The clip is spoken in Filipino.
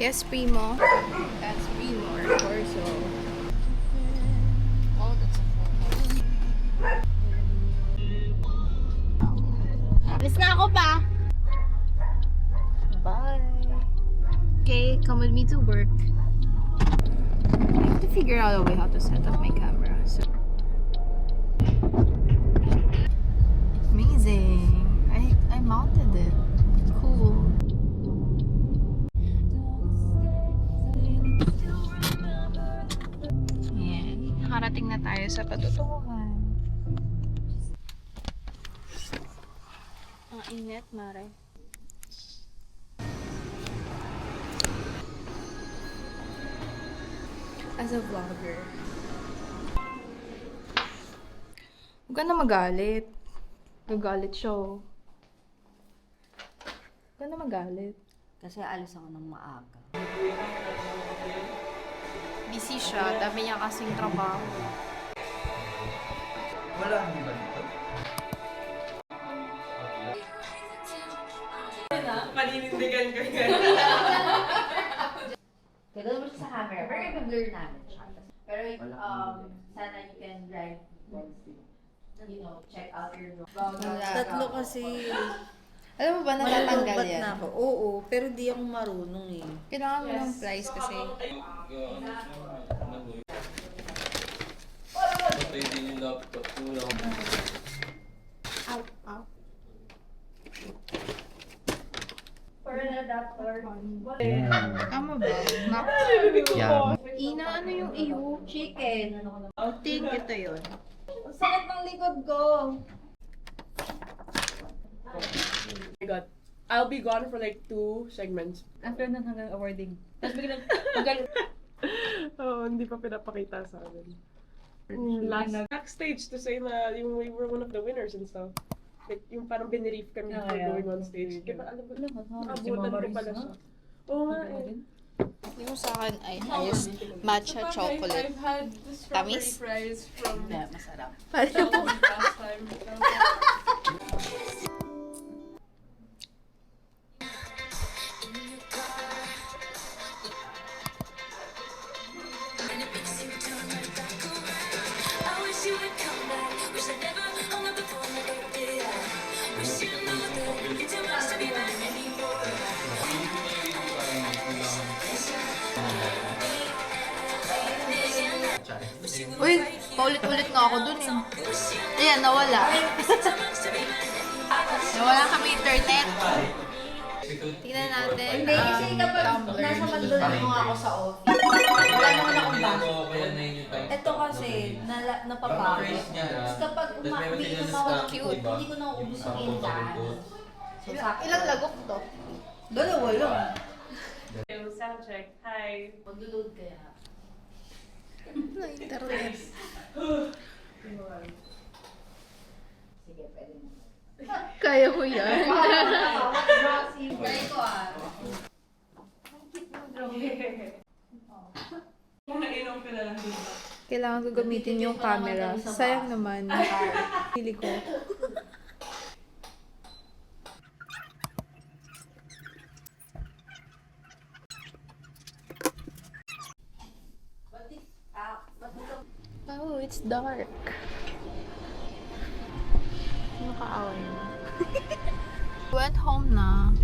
Yes, Primo. That's Primo, or Corso. Oh, that's a photo. Alis na ako pa! Bye! Okay, come with me to work. I have to figure out a way how to set up my camera. So. Amazing! I mounted it. Cool. Ayan. Nakarating na tayo sa patutunguhan. Ang init, Mare. As a vlogger. Huwag ka na magalit. Gagalit siya, oh. Huwag ka na magalit. Kasi alis ako ng maaga. Busy siya. Dami niya kasing trabaho. Wala ang iba dito. Paninindigan ko yan. Kaya naman siya sa camera, pero i-blur namin siya. Pero sana you can drive once, you know, check out your room. Tatlo kasi. Alam mo ba, natatanggal Malulubat yan? na ako. Oo, pero di ako marunong eh. Kailangan mo ng price kasi. Patay din yung laptop ko. Ow, ow. For an adapter. Tama ba? Max? Yeah. Ina, ano yung iyo? Chicken. Think ito yun. Ang sakit ng likod ko. My God. I'll be gone for like 2 segments. After nun hanggang awarding. Tapos biglang, Oo, hindi pa pinapakita sa amin. Backstage to say na yung we were one of the winners and stuff. Like, yung parang binirief kami for going on stage. Kaya pa, alam mo, abutan ko pala siya. Oo nga eh. Yung sa akin ay ayos matcha chocolate. I've had the Tamis? strawberry fries from Masarap. last time. Uy, paulit-ulit nga ako dun eh. Ayan, nawala. Nawala kami internet. Tingnan natin. Hindi, kasi kapag Tumblr. nasa Mandaluyong mo ako sa office, wala naman akong baso. Ito kasi, napapagod. Tapos kapag umiinom ako ng cute, hindi ko nauubos yung indan. So, Ilang lagok to? Dalawa lang. Sound check. Hi. Mag-load kaya. Na internet. Sige, pwede mo. Kaya ko yan. Try ko ah. Mga inom ka na lang dito. Kailangan ko gamitin yung camera. Sayang naman. Pili ko. Oh, it's dark. Ano kaaway mo? Went home na.